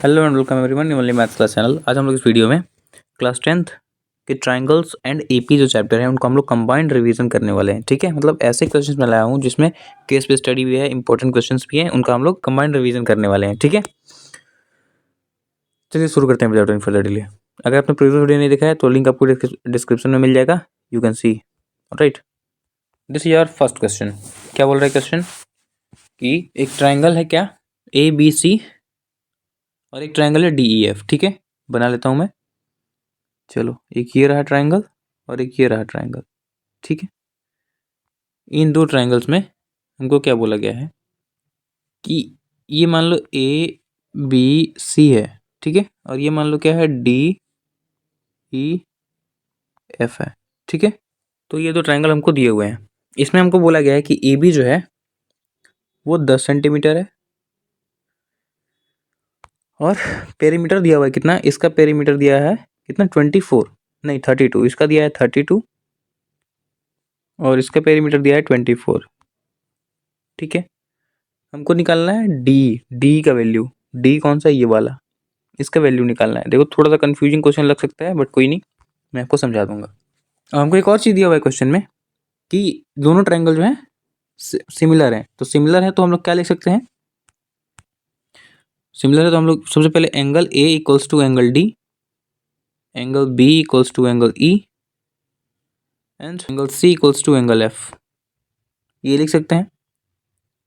Hello and welcome everyone only maths class channel. आज हम लोग इस वीडियो में क्लास 10th के ट्रायंगल्स एंड एपी जो चैप्टर है उनको हम लोग कंबाइंड रिवीजन करने वाले हैं। ठीक है, मतलब ऐसे क्वेश्चंस मैं लाया हूँ जिसमें केस पे स्टडी भी है, इंपॉर्टेंट क्वेश्चंस भी हैं, उनका हम लोग कंबाइंड रिवीजन करने वाले हैं। ठीक है, चलिए शुरू करते हैं विदाउट एनी फर्दर डिले। अगर आपने प्रीवियस वीडियो नहीं देखा है तो लिंक आपको डिस्क्रिप्शन में मिल जाएगा, you can see. Right, this is our first question. क्या बोल रहा है क्वेश्चन कि एक ट्राइंगल है क्या, ए बी सी, और एक ट्राइंगल है डी ई एफ। ठीक है, बना लेता हूँ मैं। चलो, एक ये रहा ट्राइंगल और एक ये रहा ट्राइंगल। ठीक है, इन दो ट्राइंगल्स में हमको क्या बोला गया है कि ये मान लो ए बी सी है। ठीक है, और ये मान लो क्या है, डी ई एफ है। ठीक है, तो ये दो ट्राइंगल हमको दिए हुए हैं। इसमें हमको बोला गया है कि ए बी जो है वो 10 सेंटीमीटर है और पेरीमीटर दिया हुआ है कितना, इसका पेरीमीटर दिया है कितना, 24 नहीं 32, इसका दिया है 32 और इसका पेरीमीटर दिया है 24। ठीक है, हमको निकालना है डी का वैल्यू। डी कौन सा है, ये वाला, इसका वैल्यू निकालना है। देखो थोड़ा सा कंफ्यूजिंग क्वेश्चन लग सकता है बट कोई नहीं, मैं आपको समझा दूंगा। हमको एक और चीज़ दिया हुआ है क्वेश्चन में कि दोनों ट्रायंगल जो है सिमिलर हैं। तो सिमिलर है तो हम लोग क्या लिख सकते हैं, सिमिलर है तो हम लोग सबसे पहले angle A equals to angle D, angle B equals to angle E and angle C equals to angle F, ये लिख सकते हैं।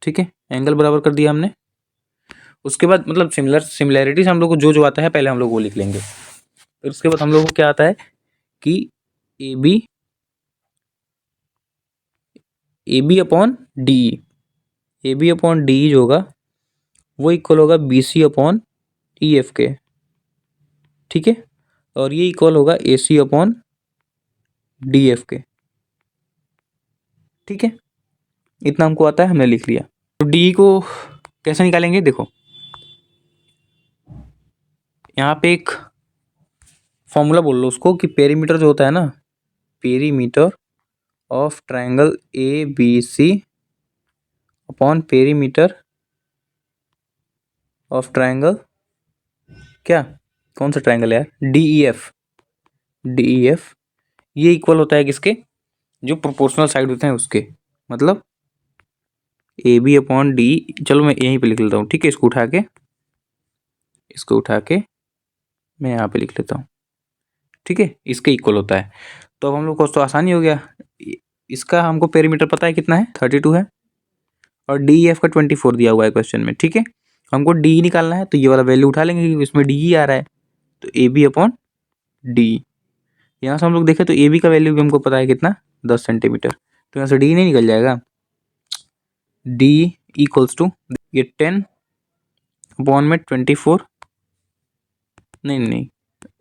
ठीक है, एंगल बराबर कर दिया हमने। उसके बाद मतलब सिमिलैरिटीज हम लोग को जो जो आता है पहले हम लोग वो लिख लेंगे। फिर उसके बाद हम लोग को क्या आता है कि A B upon D, A B upon D जो होगा वो इक्वल होगा B C upon E F के। ठीक है, और ये इक्वल होगा A C upon D F के। ठीक है, इतना हमको आता है, हमने लिख लिया। तो डी को कैसे निकालेंगे, देखो यहाँ पे एक फॉर्मूला बोल लो उसको कि पेरीमीटर जो होता है ना, perimeter of triangle A B C upon perimeter of triangle, क्या कौन सा ट्रायंगल है यार, डी ई एफ, ये इक्वल होता है किसके, जो प्रोपोर्शनल साइड होते हैं उसके, मतलब ए बी अपॉन डी। चलो मैं यहीं पे लिख लेता हूँ। ठीक है, इसको उठा के मैं यहाँ पे लिख लेता हूँ। ठीक है, इसके इक्वल होता है। तो अब हम लोग को तो आसानी हो गया, इसका हमको पेरीमीटर पता है कितना है, 32 है और डी एफ का 24 दिया हुआ है क्वेश्चन में। ठीक है, हमको डी निकालना है तो ये वाला वैल्यू उठा लेंगे क्योंकि इसमें डी ही आ रहा है। तो ए बी अपॉन डी, यहाँ से हम लोग देखें तो ए बी का वैल्यू भी हमको पता है कितना, 10 सेंटीमीटर। तो यहाँ से डी नहीं निकल जाएगा, डी इक्वल्स टू ये 10 अपॉन में 24, नहीं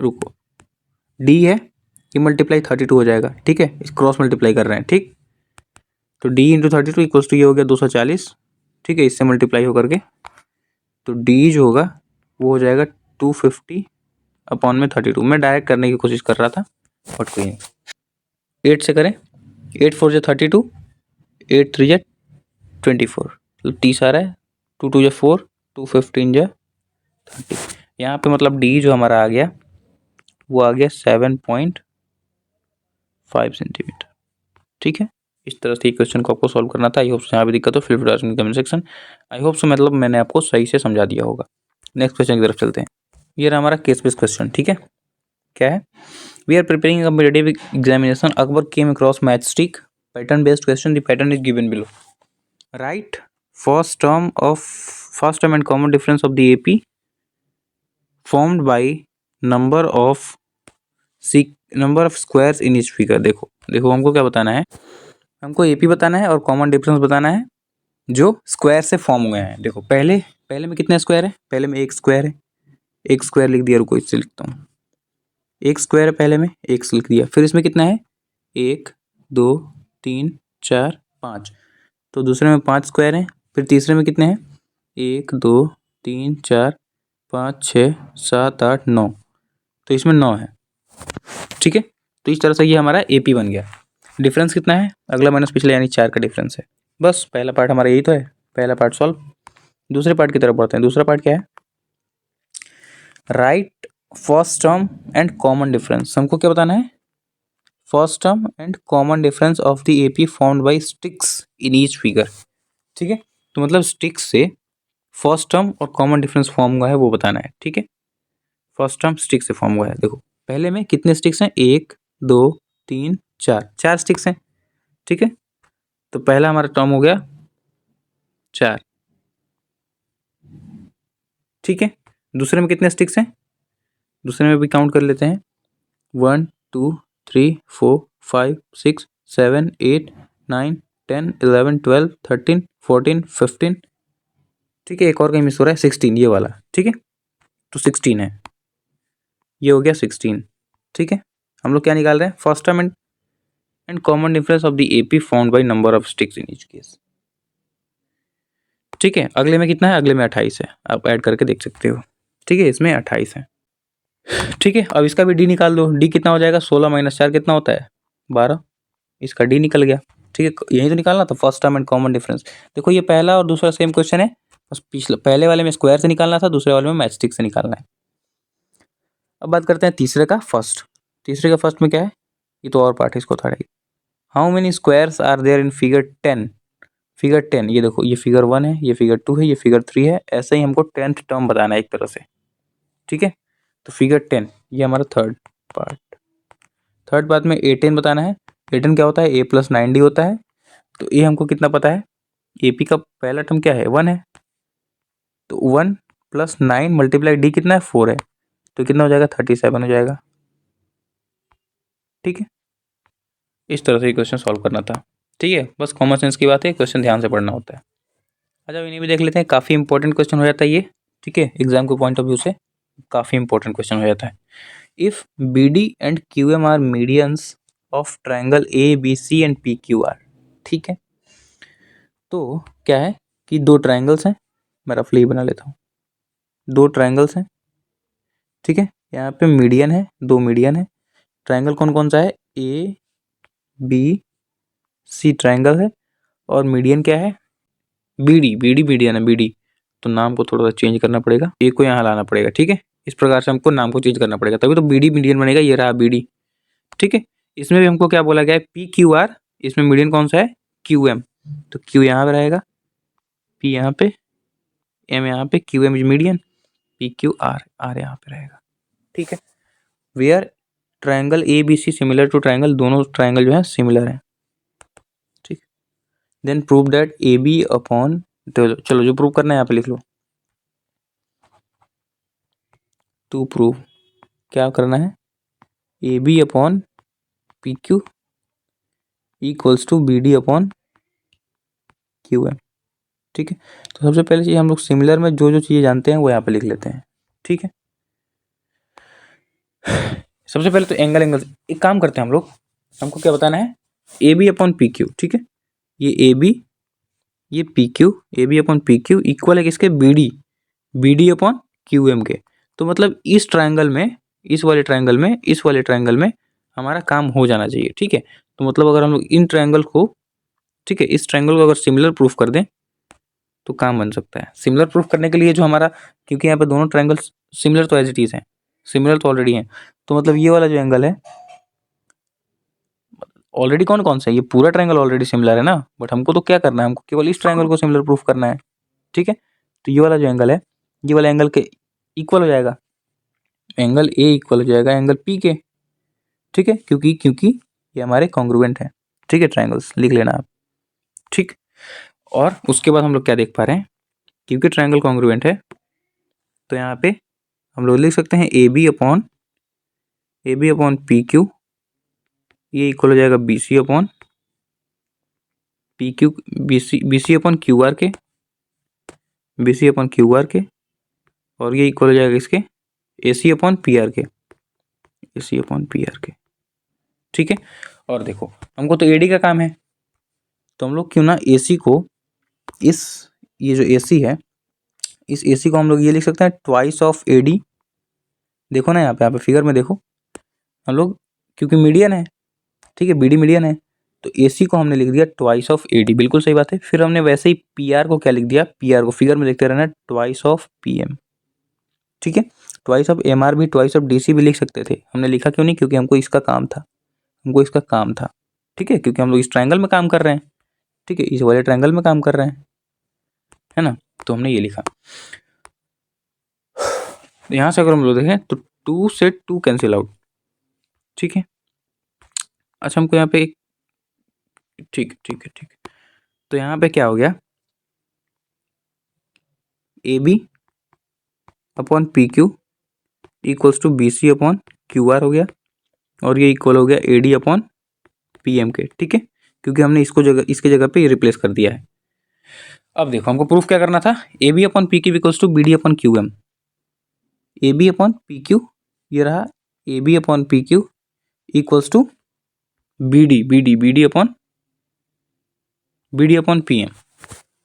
रुको, डी है ये मल्टीप्लाई 32 हो जाएगा। ठीक है, इस क्रॉस मल्टीप्लाई कर रहे हैं। ठीक, तो डी इंटू 32 इक्वल्स टू ये हो गया 240। ठीक है, इससे मल्टीप्लाई होकर के तो डी जो होगा वो हो जाएगा 250 अपॉन में 32। मैं डायरेक्ट करने की कोशिश कर रहा था बट कोई नहीं, 8 से करें, 8 4 जो 32, 8 3 जो 24, मतलब 30 आ रहा है, 2 2 जो 4, 2 15 जो 30। यहाँ पे मतलब डी जो हमारा आ गया वो आ गया 7.5 सेंटीमीटर। ठीक है, इस तरह से क्वेश्चन को आपको सॉल्व करना था। आई होप यहाँ पे दिक्कत हो फिर comment section. I hope so मतलब मैंने आपको सही से समझा दिया होगा। नेक्स्ट क्वेश्चन की तरफ चलते हैं। ये रहा हमारा केस बेस्ड क्वेश्चन। ठीक है, क्या है, we are preparing competitive examination, Akbar came across matchstick pattern based question, the pattern is given below. Write first term and common difference of the AP formed by number of squares in each figure. देखो हमको क्या बताना है, हमको AP बताना है और common difference बताना है जो स्क्वायर से फॉर्म हुए हैं। देखो पहले में कितने स्क्वायर है, पहले में एक स्क्वायर है, एक स्क्वायर लिख दिया, रुको इससे लिखता हूँ, एक स्क्वायर है पहले में, एक लिख दिया। फिर इसमें कितना है, 1 2 3 4 5, तो दूसरे में 5 स्क्वायर हैं। फिर तीसरे में कितने हैं, 1 2 3 4 5 6 7 8 9, तो इसमें 9 है। ठीक है, तो इस तरह से ये हमारा एपी बन गया। डिफरेंस कितना है, अगला माइनस पिछले यानी 4 का डिफरेंस है। बस पहला पार्ट हमारा यही तो है, पहला पार्ट सॉल्व। दूसरे पार्ट की तरफ बढ़ते हैं। दूसरा पार्ट क्या है, right first term and common difference. हमको क्या बताना है? First term and common difference of the AP found by sticks in each figure. ठीक है, तो मतलब स्टिक्स से फर्स्ट टर्म और कॉमन डिफरेंस फॉर्म हुआ है वो बताना है। ठीक है, फर्स्ट टर्म स्टिक्स से फॉर्म हुआ है। देखो पहले में कितने स्टिक्स हैं? 1 2 3 4, 4 स्टिक्स हैं। ठीक है, तो पहला हमारा टर्म हो गया 4। ठीक है, दूसरे में कितने स्टिक्स हैं? दूसरे में भी काउंट कर लेते हैं। 1 2 3 4 5 6 7 8 9 10 11 12 13 14 15। ठीक है, एक और कहीं मिस हो रहा है, 16 ये वाला। ठीक है, तो 16 है, ये हो गया 16। ठीक है, हम लोग क्या निकाल रहे हैं? First term and common difference of the AP found by number of sticks in each case. ठीक है, अगले में कितना है? अगले में 28 है, आप ऐड करके देख सकते हो। ठीक है, इसमें 28 है। ठीक है, अब इसका भी डी निकाल दो। डी कितना हो जाएगा? 16 माइनस 4 कितना होता है? 12। इसका डी निकल गया। ठीक है, यही तो निकालना था, first term and common difference. देखो ये पहला और दूसरा सेम क्वेश्चन है, बस पिछले पहले वाले में स्क्वायर से निकालना था, दूसरे वाले में मैचस्टिक से निकालना है। अब बात करते हैं तीसरे का फर्स्ट। तीसरे का फर्स्ट में क्या है? ये तो और पार्ट है, इसको थोड़ा। How many squares are there in figure 10? Figure 10, ये देखो, ये फिगर 1 है, ये फिगर 2 है, ये फिगर 3 है। ऐसे ही हमको 10th टर्म बताना है एक तरह से। ठीक है, तो फिगर 10 ये हमारा थर्ड पार्ट। थर्ड पार्ट में A10 बताना है। A10 क्या होता है? A + 9D होता है। तो ये हमको कितना पता है? AP का पहला टर्म क्या है? 1 है, तो 1 + 9 × D कितना है? 4 है, तो कितना हो जाएगा? 37 हो जाएगा। ठीक है, इस तरह से ये क्वेश्चन सॉल्व करना था। ठीक है, बस कॉमन सेंस की बात है, क्वेश्चन ध्यान से पढ़ना होता है। अच्छा, इन्हें भी देख लेते हैं, काफ़ी इंपॉर्टेंट क्वेश्चन हो जाता है ये। ठीक है, एग्जाम के पॉइंट ऑफ व्यू से काफ़ी इंपॉर्टेंट क्वेश्चन हो जाता है। If BD and QM are medians of triangle ABC and PQR। ठीक है, तो क्या है कि दो ट्राइंगल्स हैं, मैं रफली बना लेता हूँ। दो ट्राइंगल्स हैं, ठीक है, यहाँ पे मीडियन है, दो मीडियन है। ट्राइंगल कौन कौन सा है? ABC ट्राइंगल है, और मीडियन क्या है? BD मीडियन है, BD। तो नाम को थोड़ा सा चेंज करना पड़ेगा, ए को यहाँ लाना पड़ेगा। ठीक है, इस प्रकार से हमको नाम को चेंज करना पड़ेगा, तभी तो BD मीडियन बनेगा। ये रहा BD। ठीक है, इसमें भी हमको क्या बोला गया है? PQR। इसमें मीडियन कौन सा है? QM। तो Q यहाँ पे रहेगा, P यहाँ पे, M यहाँ पे, QM is median, PQR R यहाँ पे रहेगा। ठीक है, where triangle ABC similar to triangle, दोनों ट्राइंगल जो है सिमिलर है। ठीक, then prove that AB upon, तो चलो जो प्रूव करना है यहाँ पे लिख लो। टू प्रूव क्या करना है? AB upon PQ equals to BD upon QM। ठीक है, तो सबसे पहले चीज़ हम लोग सिमिलर में जो जो चीज़ें जानते हैं वो यहाँ पे लिख लेते हैं। ठीक है, सबसे पहले तो एंगल एक काम करते हैं हम लोग, हमको क्या बताना है? AB upon PQ। ठीक है, ये AB, ये PQ, AB upon PQ equal है किसके? BD अपॉन QM के। तो मतलब इस ट्राइंगल में, इस वाले ट्राइंगल में, इस वाले ट्राइंगल में हमारा काम हो जाना चाहिए। ठीक है, तो मतलब अगर हम लोग इन ट्राइंगल को, ठीक है, इस ट्राइंगल को अगर सिमिलर प्रूफ कर दें तो काम बन सकता है। सिमिलर प्रूफ करने के लिए जो हमारा, क्योंकि यहाँ पे दोनों ट्राइंगल्स सिमिलर तो एज इट इज हैं, सिमिलर तो ऑलरेडी हैं, तो मतलब ये वाला जो एंगल है ऑलरेडी कौन कौन सा है? ये पूरा ट्राइंगल ऑलरेडी सिमिलर है ना, बट हमको तो क्या करना है? हमको केवल इस ट्राइंगल को सिमिलर प्रूफ करना है। ठीक है, तो ये वाला जो एंगल है, ये वाला एंगल के इक्वल हो जाएगा, एंगल A इक्वल हो जाएगा एंगल P के। ठीक है, क्योंकि ये हमारे कॉन्ग्रुएंट है। ठीक है, ट्राइंगल्स लिख लेना आप। ठीक, और उसके बाद हम लोग क्या देख पा रहे हैं? क्योंकि ट्राइंगल कॉन्ग्रुएंट है, तो यहाँ पे हम लोग लिख सकते हैं AB अपॉन PQ, ये इक्वल हो जाएगा BC upon PQ, BC upon QR के, BC अपॉन QR के, और ये इक्वल हो जाएगा इसके AC अपॉन PR के, AC अपॉन PR के। ठीक है, और देखो हमको तो AD का काम है, तो हम लोग क्यों ना AC को, इस, ये जो AC है, इस AC को हम लोग ये लिख सकते हैं ट्वाइस ऑफ AD। देखो ना यहाँ पे फिगर में देखो, हम लोग क्योंकि मीडियन है, ठीक है, BD मीडियन है, तो AC को हमने लिख दिया ट्वाइस ऑफ AD। बिल्कुल सही बात है। फिर हमने वैसे ही PR को क्या लिख दिया? PR को फिगर में लिखते रहना ट्वाइस ऑफ PM। ठीक है। ट्वाइस ऑफ एम आर भी, ट्वाइस ऑफ डी सी भी लिख सकते थे, हमने लिखा क्यों नहीं? क्योंकि हमको इसका काम था, हमको इसका काम था, ठीक है, क्योंकि हम लोग इस ट्रायंगल में काम कर रहे हैं, ठीक है, इस वाले ट्रायंगल में काम कर रहे हैं, है ना, तो हमने ये लिखा। यहाँ से अगर हम लोग देखें तो 2 से 2 कैंसिल आउट, ठीक है। अच्छा हमको यहाँ पे ठीक है। तो यहाँ पे क्या हो गया, A B upon P Q equals to B C upon Q R हो गया, और ये इक्वल हो गया A D upon P M के, ठीक है, क्योंकि हमने इसके जगह पे रिप्लेस कर दिया है। अब देखो हमको प्रूफ क्या करना था, A B upon P Q equals to B D upon Q M, A B upon P Q, ये रहा A B upon P Q equals to B D upon P M,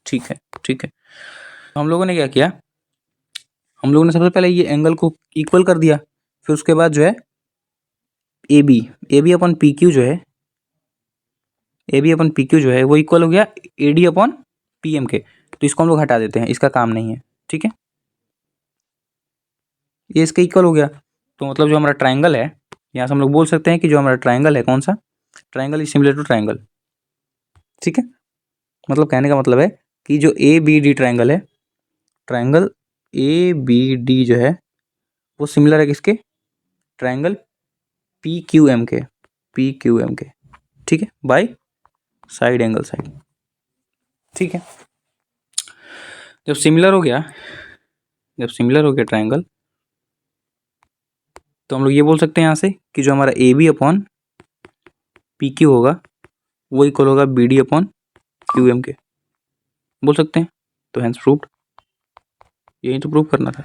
ठीक है। तो हम लोगों ने क्या किया, हम लोगों ने सबसे पहले ये एंगल को इक्वल कर दिया, फिर उसके बाद जो है A B upon P Q जो है, A B upon P Q जो है वो इक्वल हो गया A D upon P M के, तो इसको हम लोग हटा देते हैं, इसका काम नहीं है, ठीक है, ये इसके इक्वल हो गया। तो मतलब जो हमारा ट्राइंगल है, यहाँ से हम लोग बोल सकते हैं कि जो हमारा ट्राइंगल है, कौन सा triangle is similar to triangle, ठीक है। मतलब कहने का मतलब है कि जो ए बी डी ट्राइंगल है, ट्राइंगल ए बी डी जो है वो सिमिलर है किसके, ट्राइंगल पी क्यू एम के, ठीक है, बाय साइड एंगल साइड, ठीक है। जब सिमिलर हो गया ट्राइंगल, तो हम लोग ये बोल सकते हैं यहाँ से कि जो हमारा A B upon P Q होगा वो इक्वल होगा B D upon Q M के, बोल सकते हैं। तो हैंस प्रूव्ड, यही तो प्रूव करना था।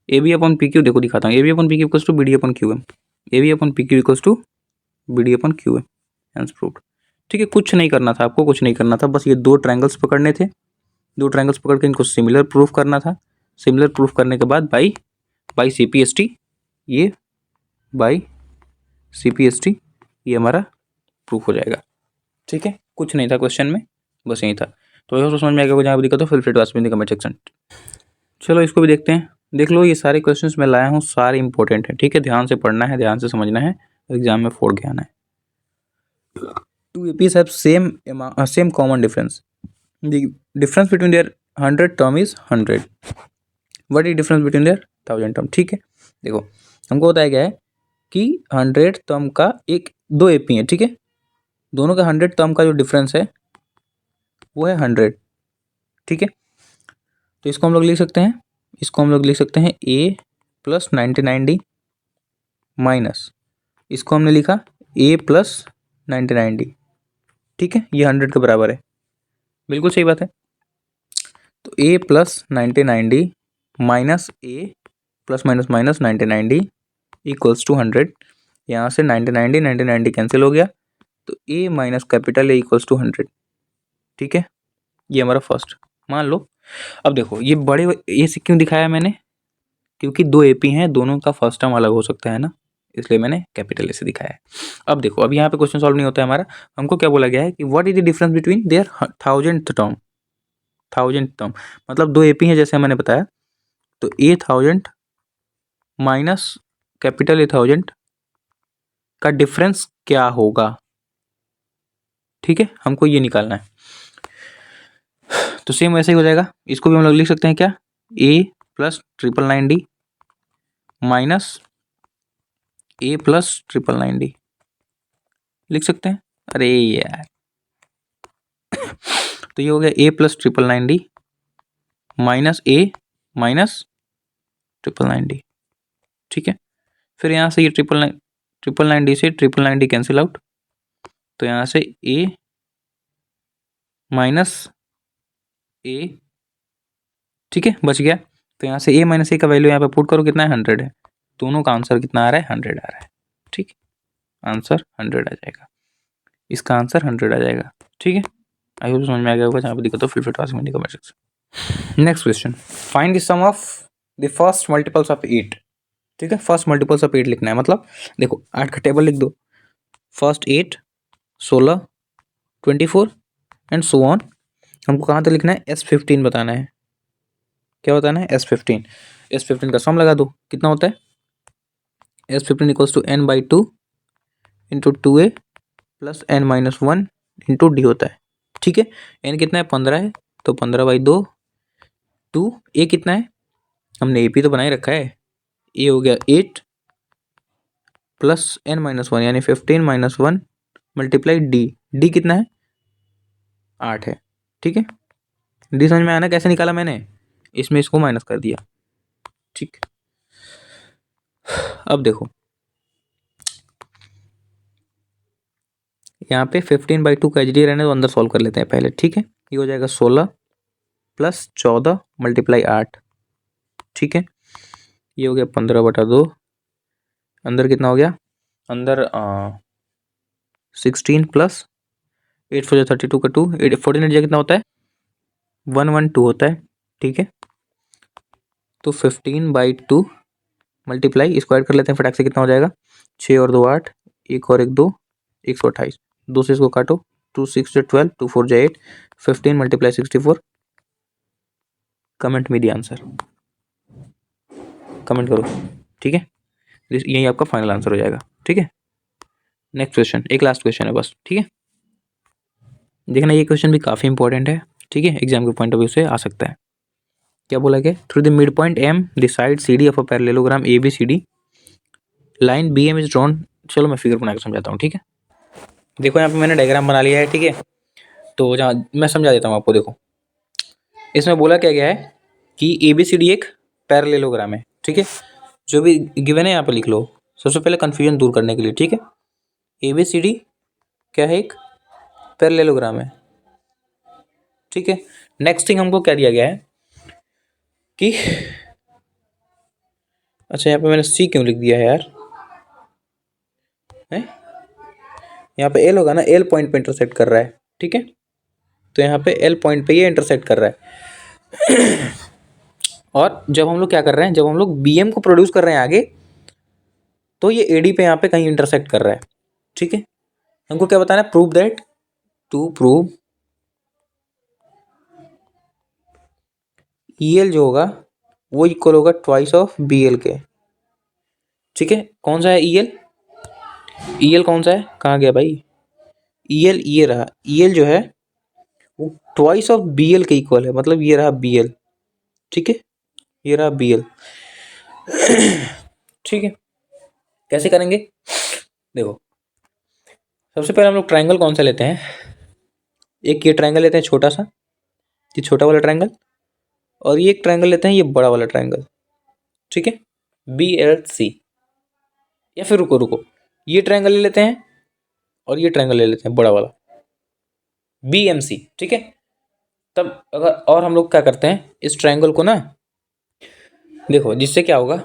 A B upon P Q, देखो दिखाता हूँ, A B upon P Q equals to B D upon Q M, A B upon P Q equals to B D upon Q M, hence proved, ठीक है। कुछ नहीं करना था आपको, कुछ नहीं करना था, बस ये दो ट्रायंगल्स पकड़ने थे, दो ट्रायंगल्स पकड़ के इनको सिमिलर प्रूफ करना था, सिमिलर प्रूफ करने के बाद by C P S T, ये by C P S T ये हमारा प्रूफ हो जाएगा, ठीक है। कुछ नहीं था क्वेश्चन में, बस यही था। तो ये समझ में आ गया, जहाँ दिक्कत हो फिर free to ask me in the comment section. चलो इसको भी देखते हैं, देख लो, ये सारे क्वेश्चंस मैं लाया हूँ, सारे इंपॉर्टेंट है, ठीक है, ध्यान से पढ़ना है, ध्यान से समझना है, एग्जाम में फोड़ के आना है। Two APs have same common difference, the difference between their 100 term is 100, what is difference between their 1000 term, ठीक है। देखो हमको बताया गया है कि 100 टर्म का दो एपी है, ठीक है, दोनों का 100 टर्म का जो डिफरेंस है वो है 100, ठीक है। तो इसको हम लोग लिख सकते हैं, ए प्लस 99D माइनस, इसको हमने लिखा ए प्लस 99D, ठीक है, ये 100 के बराबर है, बिल्कुल सही बात है। तो A plus 99D minus A plus minus minus 99D equals to 100, यहाँ से 99D कैंसिल हो गया, तो A minus capital A equals to 100, ठीक है, ये हमारा फर्स्ट मान लो। अब देखो ये से क्यों दिखाया मैंने, क्योंकि दो एपी हैं, दोनों का फर्स्ट टर्म अलग हो सकता है ना, इसलिए मैंने कैपिटल ए से दिखाया है। अब देखो अब यहाँ पे क्वेश्चन सॉल्व नहीं होता है हमारा, हमको क्या बोला गया है कि what is the difference between their 1000 term, मतलब दो एपी हैं जैसे मैंने बताया, तो ए 1000 माइनस कैपिटल ए 1000 का डिफरेंस क्या होगा, ठीक है, हमको ये निकालना है। तो सेम वैसे ही हो जाएगा, इसको भी हम लोग लिख सकते हैं क्या, ए plus 999D minus A plus 999D लिख सकते हैं। अरे यार तो ये हो गया ए प्लस 999D माइनस ए माइनस 999D, ठीक है। फिर यहाँ से ये 999D से 999D कैंसिल आउट, तो यहाँ से ए माइनस ए, ठीक है, बच गया। तो यहाँ से ए माइनस ए का वैल्यू यहाँ पे पुट करो, कितना है 100 है, दोनों का आंसर कितना आ रहा है 100 आ रहा है, ठीक, आंसर 100 आ जाएगा, इसका आंसर 100 आ जाएगा, ठीक है। आई होप समझ में आ गया होगा, जहाँ पे दिक्कत हो फिर टास्क में comment section. Next question, find the sum of the first multiples of 8, ठीक है, फर्स्ट मल्टीपल्स ऑफ 8 लिखना है, मतलब देखो 8 का टेबल लिख दो, फर्स्ट 8 16 24 एंड सो ऑन, हमको कहाँ तक लिखना है, S15 बताना है, क्या होता है ना, S15 का सम लगा दो, कितना होता है S15 equals to n by 2 into 2a plus n minus 1 into D होता है। ठीक है, n कितना है 15 है, तो 15 बाई 2 2, a कितना है, हमने AP तो बना ही रखा है, a हो गया 8 प्लस n माइनस 1 यानी 15 माइनस 1 मल्टीप्लाई डी कितना है 8 है। ठीक है, डी समझ में आया ना कैसे निकाला मैंने, इसमें इसको माइनस कर दिया। ठीक, अब देखो यहाँ पे 15 बाई 2 का एचडी रहने तो अंदर सॉल्व कर लेते हैं पहले। ठीक है, ये हो जाएगा 16 प्लस 14 मल्टीप्लाई 8। ठीक है, ये हो गया 15/2, अंदर कितना हो गया, अंदर 16 प्लस 8 4 32 का 2, 14 8 कितना होता है 112 होता है। ठीक है, तो 15 बाई 2 मल्टीप्लाई, इसको ऐड कर लेते हैं फटाक से, कितना हो जाएगा 6 और 2 8, 1 और 1 2, 128, 2 से इसको काटो, 2 6 12, 2 4 8, 15 मल्टीप्लाई 64। कमेंट में दी आंसर, कमेंट करो। ठीक है, यही आपका फाइनल आंसर हो जाएगा। ठीक है, नेक्स्ट क्वेश्चन, एक लास्ट क्वेश्चन है बस। ठीक है, देखना ये क्वेश्चन भी काफ़ी इंपॉर्टेंट है। ठीक है, एग्जाम के पॉइंट ऑफ व्यू से आ सकता है। क्या बोला गया, through the mid point M the side CD of a parallelogram ABCD line BM is drawn. चलो मैं फिगर बना के समझाता हूँ। ठीक है, देखो यहाँ पे मैंने डायग्राम बना लिया है। ठीक है, तो जहाँ मैं समझा देता हूँ आपको। देखो इसमें बोला क्या गया है कि ABCD एक पैरेललोग्राम है। ठीक है, जो भी गिवन है यहाँ पे लिख लो, सबसे पहले कन्फ्यूजन दूर करने के लिए। ठीक है, ABCD क्या है, एक पैरेललोग्राम है। ठीक है, नेक्स्ट थिंग हमको क्या दिया गया है कि, अच्छा यहाँ पे मैंने C क्यों लिख दिया है यार, है यहाँ पे L होगा ना, L पॉइंट पे इंटरसेक्ट कर रहा है। ठीक है, तो यहाँ पे L पॉइंट पे ये इंटरसेक्ट कर रहा है। और जब हम लोग क्या कर रहे हैं, जब हम लोग BM को प्रोड्यूस कर रहे हैं आगे, तो ये AD पे यहाँ पे कहीं इंटरसेक्ट कर रहा है। ठीक है, हमको क्या बताना है, prove that, to prove EL जो होगा वो इक्वल होगा ट्वाइस ऑफ BL के। ठीक है, कौन सा है EL कौन सा है, कहाँ गया भाई EL, ये रहा EL जो है वो ट्वाइस ऑफ BL के इक्वल है, मतलब ये रहा BL। ठीक है, ये रहा BL। ठीक है, कैसे करेंगे, देखो सबसे पहले हम लोग ट्रायंगल कौन सा लेते हैं, एक ये ट्रायंगल लेते हैं छोटा सा, ये छोटा वाला ट्रायंगल, और ये एक ट्रायंगल लेते हैं ये बड़ा वाला ट्रायंगल। ठीक है, BLC, या फिर रुको रुको, ये ट्रायंगल ले लेते हैं और ये ट्रायंगल ले लेते हैं बड़ा वाला BMC। ठीक है, तब अगर और हम लोग क्या करते हैं, इस ट्रायंगल को ना, देखो जिससे क्या होगा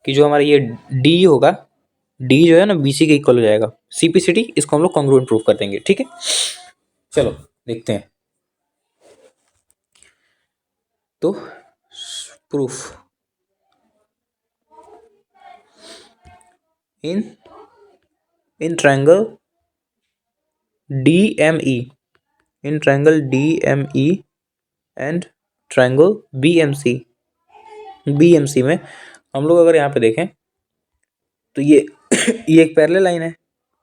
कि जो हमारा ये D होगा, D जो है ना BC के इक्वल हो जाएगा, CPCD, इसको हम लोग कॉन्ग्रुएंट प्रूफ कर देंगे। ठीक है, चलो देखते हैं। तो proof in triangle DME, in triangle DME and triangle BMC में हम लोग अगर यहाँ पे देखें तो ये ये एक पैरेलल लाइन है,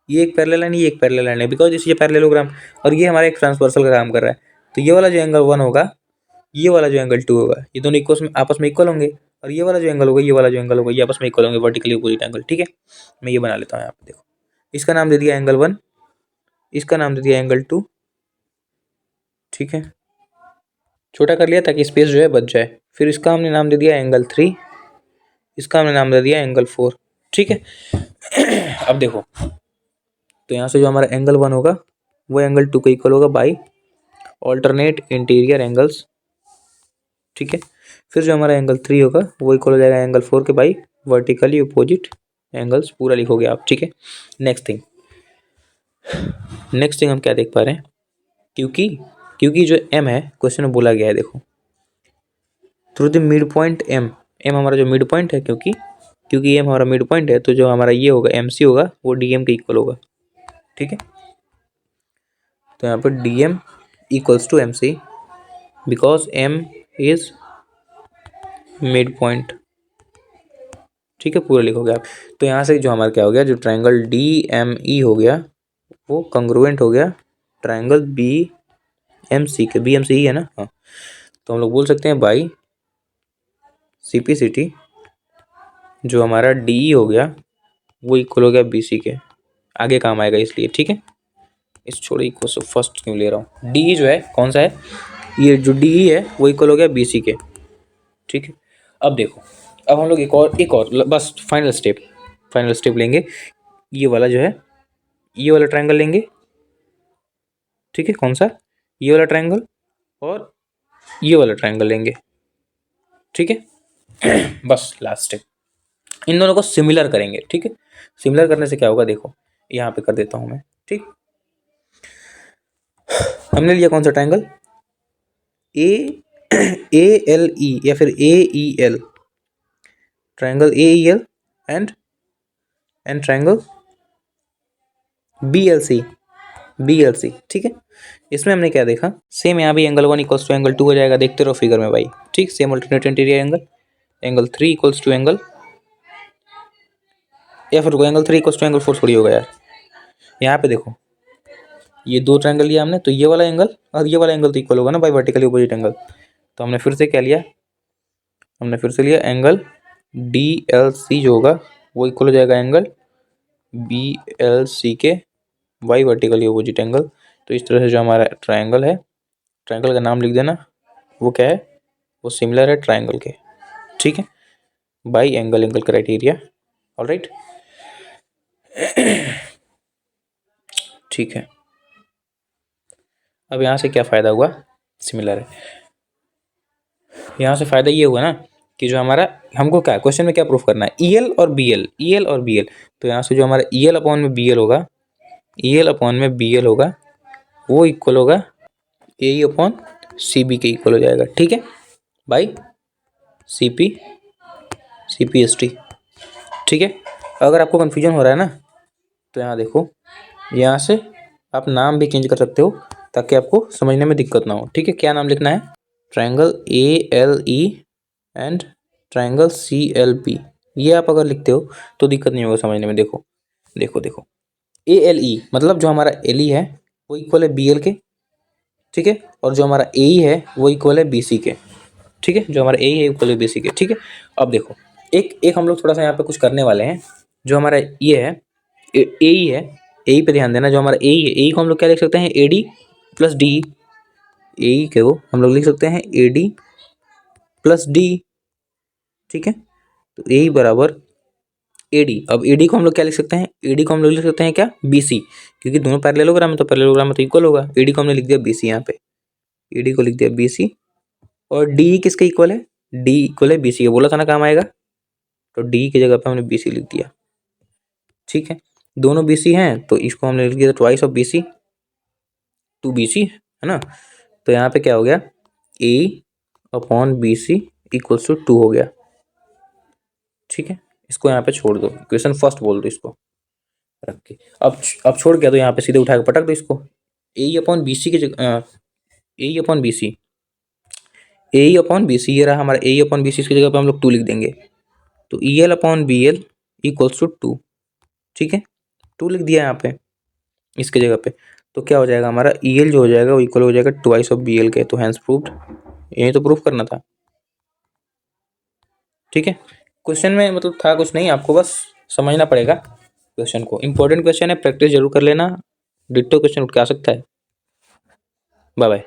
ये एक पैरेलल लाइन, ये एक पैरेलल लाइन है, बिकॉज ये पैरेललोग्राम, और ये हमारा एक ट्रांसवर्सल का काम कर रहा है। तो ये वाला जो एंगल 1 होगा, ये वाला जो एंगल 2 होगा, ये दोनों इक्वल आपस में इक्वल होंगे, और ये वाला जो एंगल होगा, ये वाला जो एंगल होगा, ये आपस में इक्वल होंगे, वर्टिकली अपोजिट एंगल। ठीक है, मैं ये बना लेता हूँ यहाँ पे। देखो इसका नाम दे दिया एंगल 1, इसका नाम दे दिया एंगल 2। ठीक है, छोटा कर लिया ताकि स्पेस जो है बच जाए। फिर इसका हमने नाम दे दिया एंगल 3, इसका हमने नाम दे दिया एंगल 4। ठीक है, अब देखो तो यहाँ से जो हमारा एंगल 1 होगा वो एंगल 2 के इक्वल होगा बाई ऑल्टरनेट इंटीरियर एंगल्स। ठीक है, फिर जो हमारा एंगल 3 होगा वो इक्वल हो जाएगा एंगल 4 के बाई वर्टिकली अपोजिट एंगल्स, पूरा लिखोगे आप। ठीक है, नेक्स्ट थिंग हम क्या देख पा रहे हैं, क्योंकि जो M है क्वेश्चन में बोला गया है, देखो through the mid point M हमारा जो मिड पॉइंट है, क्योंकि M हमारा मिड पॉइंट है, तो जो हमारा ये होगा MC होगा वो DM के इक्वल होगा। ठीक है, तो यहाँ पर DM equals to MC, because M is midpoint. ठीक है, पूरा लिखोगे आप। तो यहाँ से जो हमारा क्या हो गया, जो ट्राइंगल डी एम ई हो गया वो कंग्रुएंट हो गया ट्राइंगल बी एम सी के। बी एम सी ही है ना, हाँ। तो हम लोग बोल सकते हैं by C P C T जो हमारा डी ई हो गया वो इक्वल हो गया बी सी के। आगे काम आएगा इसलिए, ठीक है। इस छोड़े इक्वल से फर्स्ट क्यों ले रहा हूँ। डी जो है कौन सा है, ये जो डी ई है वो इक्वल हो गया बी सी के। ठीक है, अब देखो, अब हम लोग एक और बस फाइनल स्टेप लेंगे। ये वाला जो है, ये वाला ट्रायंगल लेंगे। ठीक है, कौन सा, ये वाला ट्रायंगल और ये वाला ट्रायंगल लेंगे। ठीक है बस लास्ट स्टेप, इन दोनों को सिमिलर करेंगे। ठीक है, सिमिलर करने से क्या होगा, देखो यहाँ पे कर देता हूँ मैं। ठीक, हमने लिया कौन सा ट्रायंगल, ए एल ई या फिर A E L, triangle A E L and triangle B L C. ठीक है, इसमें हमने क्या देखा, सेम यहाँ भी एंगल 1 इक्वल्स टू एंगल 2 हो जाएगा। देखते रहो फिगर में भाई। ठीक, same alternate interior angle 3 equals to angle, या फिर एंगल 3 इक्वल्स टू एंगल 4 थोड़ी होगा यार। यहाँ पे देखो, ये दो ट्रायंगल लिया हमने, तो ये वाला एंगल और ये वाला एंगल तो इक्वल होगा ना भाई, वर्टिकली अपोजिट एंगल। तो हमने फिर से क्या लिया, हमने फिर से लिया एंगल डी एल सी जो होगा वो इक्वल हो जाएगा एंगल बी एल सी के वाई वर्टिकली अपोजिट एंगल। तो इस तरह से जो हमारा ट्रायंगल है, ट्रायंगल का नाम लिख देना, वो क्या है, वो सिमिलर है ट्रायंगल के। ठीक है, बाई एंगल क्राइटेरिया। ऑलराइट, ठीक है। अब यहाँ से क्या फ़ायदा हुआ, सिमिलर है। यहाँ से फ़ायदा ये हुआ ना कि जो हमारा, हमको क्या क्वेश्चन में क्या प्रूफ करना है, ई एल और बी एल, ई एल और बी एल। तो यहाँ से जो हमारा ई एल अपॉन में बी एल होगा, ई एल अपॉन में बी एल होगा, वो इक्वल होगा A E upon C B के इक्वल हो जाएगा। ठीक है, by C P S T. ठीक है, अगर आपको कन्फ्यूजन हो रहा है ना, तो यहाँ देखो, यहाँ से आप नाम भी चेंज कर सकते हो ताकि आपको समझने में दिक्कत ना हो। ठीक है, क्या नाम लिखना है, triangle A L E and triangle C L P. ये आप अगर लिखते हो तो दिक्कत नहीं होगा समझने में। देखो देखो देखो, ए एल ई मतलब जो हमारा एल ई है वो इक्वल है बी एल के। ठीक है, और जो हमारा ए ई है वो इक्वल है बी सी के। ठीक है, जो हमारा ए ई है इक्वल है बी सी के। ठीक है, अब देखो, एक हम लोग थोड़ा सा यहाँ पे कुछ करने वाले हैं। जो हमारा ये है ए ई है, ए ई पे ध्यान देना। जो हमारा ए ई है, ए ई को हम लोग क्या लिख सकते हैं, ए डी प्लस डी। ए ई को हम लोग लिख सकते हैं ए डी प्लस डी। ठीक है, तो ए ई बराबर ए डी। अब ए डी को हम लोग क्या लिख सकते हैं, ए डी को हम लोग लिख सकते हैं क्या, बी सी, क्योंकि दोनों पैरेललोग्राम है तो पैरेललोग्राम में तो इक्वल होगा। ए डी को हमने लिख दिया बी सी, यहाँ पे ए डी को लिख दिया बी सी। और डी किसके इक्वल है, डी इक्वल है बी सी के। बोला था ना काम आएगा, तो डी की जगह पे हमने बी सी लिख दिया। ठीक है, दोनों बी सी हैं तो इसको हमने लिख दिया twice of B C, two B C है ना। तो यहाँ पे क्या हो गया, A upon B C equals to 2 हो गया। ठीक है, इसको यहाँ पे छोड़ दो, क्वेश्चन फर्स्ट बोल दो इसको रख के। अब छोड़ के दो, यहाँ पे सीधे उठा के पटक दो इसको। ए अपॉन बी सी की जगह, ए अपॉन बी सी, ए अपॉन बी सी, ये रहा हमारा ए अपॉन बी सी, इसकी जगह पे हम लोग 2 लिख देंगे। तो E L upon B L equals to 2। ठीक है, 2 लिख दिया यहाँ पे इसके जगह पे। तो क्या हो जाएगा हमारा, ई एल जो हो जाएगा वो इक्वल हो जाएगा ट्वाइस ऑफ बी एल के। तो हैंस प्रूव्ड, यही तो प्रूफ करना था। ठीक है, क्वेश्चन में मतलब था कुछ नहीं, आपको बस समझना पड़ेगा क्वेश्चन को। इंपॉर्टेंट क्वेश्चन है, प्रैक्टिस जरूर कर लेना, डिट्टो क्वेश्चन उठ के आ सकता है। Bye bye.